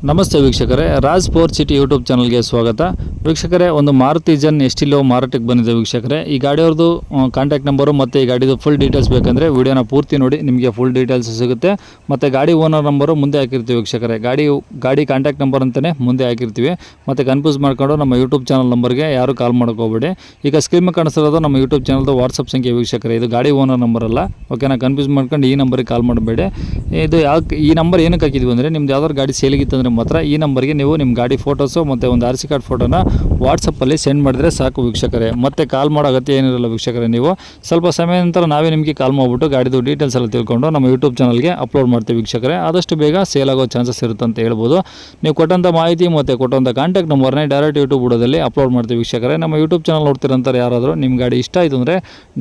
ನಮಸ್ತೆ ವೀಕ್ಷಕರೇ, Raj four city YouTube ಚಾನಲ್ಗೆ ಸ್ವಾಗತ. ವೀಕ್ಷಕರೇ, ಒಂದು ಮಾರುತಿ ಜನ್ ಎಸ್ಟಿಲೋ ಮಾರಾಟಕ್ಕೆ ಬಂದಿದೆ ವೀಕ್ಷಕರೇ. ಈ ಗಾಡಿಯವ್ರದ್ದು ಕಾಂಟ್ಯಾಕ್ಟ್ ನಂಬರು ಮತ್ತು ಈ ಗಾಡಿದು ಫುಲ್ ಡೀಟೇಲ್ಸ್ ಬೇಕಂದರೆ ವಿಡಿಯೋನ ಪೂರ್ತಿ ನೋಡಿ, ನಿಮಗೆ ಫುಲ್ ಡೀಟೇಲ್ಸ್ ಸಿಗುತ್ತೆ. ಮತ್ತು ಗಾಡಿ ಓನರ್ ನಂಬರು ಮುಂದೆ ಹಾಕಿರ್ತೀವಿ ವೀಕ್ಷಕರೇ. ಗಾಡಿ ಕಾಂಟ್ಯಾಕ್ಟ್ ನಂಬರ್ ಅಂತಲೇ ಮುಂದೆ ಹಾಕಿರ್ತೀವಿ. ಮತ್ತು ಕನ್ಫ್ಯೂಸ್ ಮಾಡ್ಕೊಂಡು ನಮ್ಮ ಯೂಟ್ಯೂಬ್ ಚಾನಲ್ ನಂಬರ್ಗೆ ಯಾರು ಕಾಲ್ ಹೋಗಬೇಡಿ. ಈಗ ಸ್ಕ್ರೀನ್ ಕಾಣಿಸ್ತಿರೋದು ನಮ್ಮ ಯೂಟ್ಯೂಬ್ ಚಾನಲ್ದು ವಾಟ್ಸಪ್ ಸಂಖ್ಯೆ ವೀಕ್ಷಕರೇ. ಇದು ಗಾಡಿ ಓನರ್ ನಂಬರ್ ಅಲ್ಲ, ಓಕೆನಾ? ಕನ್ಫ್ಯೂಸ್ ಮಾಡ್ಕೊಂಡು ಈ ನಂಬರಿಗೆ ಕಾಲ್ ಮಾಡಬೇಡಿ. ಇದು ಯಾಕೆ ಈ ನಂಬರ್ ಏನಕ್ಕೆ ಹಾಕಿದ್ವಿ ಅಂದರೆ, ನಿಮ್ದು ಯಾವ್ದಾದ್ರು ಗಾಡಿ ಸೇಲಿಗಿತ್ತಂದರೆ ಮಾತ್ರ ಈ ನಂಬರ್ಗೆ ನೀವು ನಿಮ್ಮ ಗಾಡಿ ಫೋಟೋಸು ಮತ್ತು ಒಂದು RC ಕಾರ್ಡ್ ಫೋಟೋನ ವಾಟ್ಸಪ್ಪಲ್ಲಿ ಸೆಂಡ್ ಮಾಡಿದ್ರೆ ಸಾಕು ವೀಕ್ಷಕರೇ. ಮತ್ತೆ ಕಾಲ್ ಮಾಡೋ ಅಗತ್ಯ ಏನಿರಲ್ಲ ವೀಕ್ಷಕರೇ. ನೀವು ಸ್ವಲ್ಪ ಸಮಯ ನಂತರ ನಾವೇ ನಿಮಗೆ ಕಾಲ್ ಮಾಡಿಬಿಟ್ಟು ಗಾಡಿದು ಡೀಟೇಲ್ಸ್ ಎಲ್ಲ ತಿಳ್ಕೊಂಡು ನಮ್ಮ ಯೂಟ್ಯೂಬ್ ಚಾನಲ್ಗೆ ಅಪ್ಲೋಡ್ ಮಾಡ್ತೀವಿ ವೀಕ್ಷಕರೇ. ಆದಷ್ಟು ಬೇಗ ಸೇಲ್ ಆಗೋ ಚಾನ್ಸಸ್ ಇರುತ್ತೆ ಅಂತ ಹೇಳ್ಬೋದು. ನೀವು ಕೊಟ್ಟಂಥ ಮಾಹಿತಿ ಮತ್ತು ಕೊಟ್ಟಂಥ ಕಾಂಟ್ಯಾಕ್ಟ್ ನಂಬರ್ನೇ ಡೈರೆಕ್ಟ್ ಯೂಟ್ಯೂಬ್ ಬುಡದಲ್ಲಿ ಅಪ್ಲೋಡ್ ಮಾಡ್ತೀವಿ ವೀಕ್ಷಕರೇ. ನಮ್ಮ ಯೂಟ್ಯೂಬ್ ಚಾನಲ್ ನೋಡ್ತಿರಂತಾರೆ ಯಾರಾದರೂ ನಿಮ್ಮ ಗಾಡಿ ಇಷ್ಟ ಆಯಿತು ಅಂದರೆ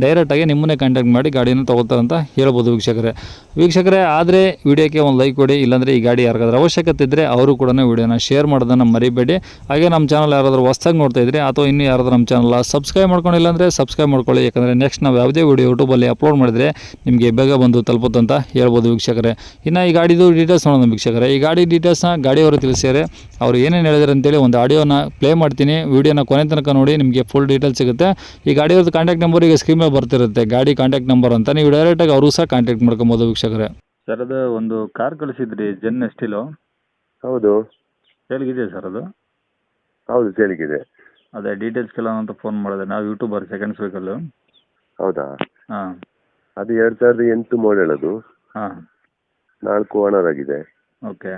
ಡೈರೆಕ್ಟಾಗಿ ನಿಮ್ಮನ್ನೇ ಕಾಂಟ್ಯಾಕ್ಟ್ ಮಾಡಿ ಗಾಡಿನ ತೊಗೋತಾರಂತ ಹೇಳ್ಬೋದು ವೀಕ್ಷಕರೇ. ಆದರೆ ವಿಡಿಯೋಕ್ಕೆ ಒಂದು ಲೈಕ್ ಕೊಡಿ. ಇಲ್ಲಾಂದರೆ ಈ ಗಾಡಿ ಯಾರಿಗಾದ್ರೂ ಅವಶ್ಯಕತೆ ಇದ್ದರೆ ಅವರು ಕೂಡ ವಿಡಿಯೋನ ಶೇರ್ ಮಾಡೋದನ್ನು ಮರಿಬೇಡಿ. ಹಾಗೆ ನಮ್ಮ ಚಾನಲ್ ಯಾರಾದರೂ ಹೊಸದಾಗಿ ನೋಡ್ತಾ ಇದ್ದರೆ ಅಥವಾ ಇನ್ನೂ ಯಾರಾದರೂ ನಮ್ಮ ಚಾನಲ್ ಸಬ್ಸ್ಕ್ರೈಬ್ ಮಾಡ್ಕೊಂಡಿಲ್ಲ ಅಂದರೆ ಸಬ್ಸ್ಕ್ರೈಬ್ ಮಾಡ್ಕೊಳ್ಳಿ. ಯಾಕಂದರೆ ನೆಕ್ಸ್ಟ್ ನಾವು ಯಾವುದೇ ವಿಡಿಯೋ ಯೂಟ್ಯೂಬಲ್ಲಿ ಅಪ್ಲೋಡ್ ಮಾಡಿದರೆ ನಿಮಗೆ ಬೇಗ ಬಂದು ತಲುಪುತ್ತೆ ಅಂತ ಹೇಳ್ಬೋದು ವೀಕ್ಷಕರೇ. ಇನ್ನು ಈ ಗಾಡಿದು ಡೀಟೇಲ್ಸ್ ನೋಡೋಣ ವೀಕ್ಷಕರೇ. ಈ ಗಾಡಿ ಡೀಟೇಲ್ಸ್ನ ಗಾಡಿಯವರು ತಿಳಿಸಿದ್ದಾರೆ. ಅವರು ಏನೇನು ಹೇಳಿದ್ರು ಅಂತೇಳಿ ಒಂದು ಆಡಿಯೋನ ಪ್ಲೇ ಮಾಡ್ತೀನಿ. ವಿಡಿಯೋನ ಕೊನೆ ತನಕ ನೋಡಿ, ನಿಮಗೆ ಫುಲ್ ಡೀಟೇಲ್ಸ್ ಸಿಗುತ್ತೆ. ಈ ಗಾಡಿಯವ್ರದ್ದು ಕಾಂಟ್ಯಾಕ್ಟ್ ನಂಬರ್ ಈಗ ಸ್ಕ್ರೀನ್ ಮೇಲೆ ಬರ್ತಿರುತ್ತೆ, ಗಾಡಿ ಕಾಂಟ್ಯಾಕ್ಟ್ ನಂಬರ್ ಅಂತ. ನೀವು ಡೈರೆಕ್ಟಾಗಿ ಅವರು ಸಹ ಕಾಂಟ್ಯಾಕ್ಟ್ ಮಾಡ್ಕೊಬೋದು ವೀಕ್ಷಕರೇ. ಸರ್, ಅದು ಒಂದು ಕಾರ್ ಕಳಿಸಿದ್ರಿ, ಜೆನ್ ಎಸ್ಟಿಲೋ. ಹೌದು, ಸೇಲ್ಗಿದೆ ಸರ್ ಅದು? ಹೌದು ಸೇಲಿಗಿದೆ. ಅದೇ ಡೀಟೇಲ್ಸ್ ಕೇಳೋಣ ಅಂತ ಫೋನ್ ಮಾಡಿದೆ. ನಾವು ಯೂಟ್ಯೂಬರ್, ಸೆಕೆಂಡ್ಸ್ ವೆಹಿಕಲ್ಲು. ಹೌದಾ? ಹಾಂ. ಅದು 2008 ಮಾಡೆಲ್. ಅದು ಹಾಂ. 4 ಓನರ್ ಆಗಿದೆ. Okay.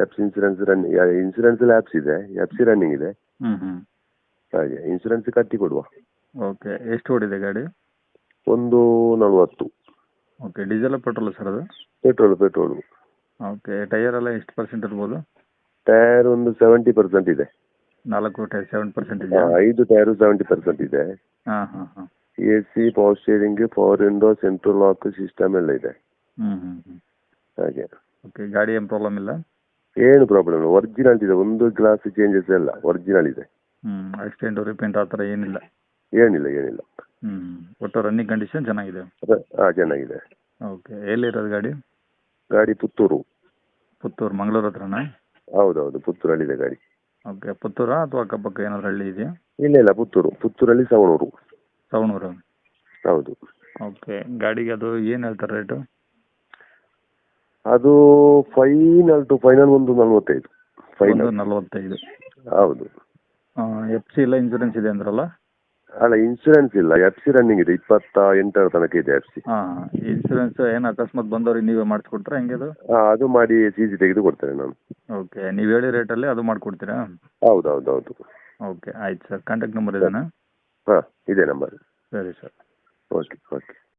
FC insurance insurance lapse ಇದೆ, FC ರನ್ನಿಂಗ್ ಇದೆ. ಹ್ಞೂ. ಹಾಗೆ ಇನ್ಸೂರೆನ್ಸ್ ಕಟ್ಟಿ ಕೊಡುವ. ಓಕೆ. ಎಷ್ಟು ಓಡಿದೆ ಗಾಡಿ? 140. ಓಕೆ. ಡೀಸೆಲ್ ಪೆಟ್ರೋಲ್ ಸರ್ ಅದು? ಪೆಟ್ರೋಲು. ಓಕೆ. ಟೈಯರ್ ಎಲ್ಲ ಎಷ್ಟು ಪರ್ಸೆಂಟ್ ಇರ್ಬೋದು? ಟೈರ್ ಒಂದು 70% ಇದೆ. 4 ಟೈರ್ 7% ಇದೆಯಾ? 5 ಟೈರು 70% ಇದೆ. ಹಾಂ. AC, power steering, power window, central lock system ಎಲ್ಲ ಇದೆ. ಹ್ಞೂ. ಹಾಗೆ. ಓಕೆ. ಗಾಡಿ ಏನು ಪ್ರಾಬ್ಲಮ್ ಇಲ್ಲ? ಏನು ಪ್ರಾಬ್ಲಮ್ ಇಲ್ಲ, ಒರಿಜಿನಲ್ ಇದೆ. ಒಂದು ಗ್ಲಾಸ್ ಚೇಂಜಸ್ ಎಲ್ಲ ಒರಿಜಿನಲ್ ಇದೆ. ಆಕ್ಸಿಡೆಂಟು ರಿಪೇಂಟ್ ಆ ಥರ ಏನಿಲ್ಲ? ಏನಿಲ್ಲ. ಒಟ್ಟು ರನ್ನಿಂಗ್ ಕಂಡೀಷನ್ ಚೆನ್ನಾಗಿದೆ? ಹಾಂ, ಚೆನ್ನಾಗಿದೆ. ಓಕೆ. ಎಲ್ಲಿರೋದು ಗಾಡಿ? ಗಾಡಿ ಪುತ್ತೂರು, ಮಂಗಳೂರು ಹತ್ರನಾ? ಹೌದೌದು, ಪುತ್ತೂರಲ್ಲಿದೆ ಗಾಡಿ. ಓಕೆ. ಪುತ್ತೂರಾ ಅಥವಾ ಅಕ್ಕಪಕ್ಕ ಏನಾದರೂ ಹಳ್ಳಿ ಇದೆಯಾ? ಇಲ್ಲ, ಪುತ್ತೂರಲ್ಲಿ ಸವಣೂರು. ಹೌದು. ಓಕೆ. ಗಾಡಿಗೆ ಅದು ಏನು ಹೇಳ್ತಾರೆ ರೇಟು? ಅದು ಫೈನಲ್ ಒಂದು 45. 45. ಹೌದು. FC ಇಲ್ಲ, ಇನ್ಸೂರೆನ್ಸ್ ಇದೆ ಅಂದ್ರಲ್ಲ? ಅಲ್ಲ, ಇನ್ಸೂರೆನ್ಸ್ ಇಲ್ಲ, FC ರನ್ನಿಂಗ್ ಇದೆ. 28 ತನಕ ಇದೆ FC. ಹಾಂ. ಇನ್ಸೂರೆನ್ಸ್ ಏನು ಅಕಸ್ಮಾತ್ ಬಂದವ್ರಿಗೆ ನೀವೇ ಮಾಡಿಸ್ಕೊಡ್ತೀರಾ, ಹೆಂಗೆ ಅದು? ಅದು ಮಾಡಿ CG ತೆಗೆದು ಕೊಡ್ತೇನೆ ನಾನು. ಓಕೆ. ನೀವು ಹೇಳಿ ರೇಟಲ್ಲಿ ಅದು ಮಾಡಿಕೊಡ್ತೀರಾ? ಹೌದು. ಓಕೆ, ಆಯ್ತು ಸರ್. ಕಾಂಟ್ಯಾಕ್ಟ್ ನಂಬರ್ ಇದೇನಾ? ಹಾಂ, ಇದೇ ನಂಬರ್. ಸರಿ ಸರ್. ಓಕೆ.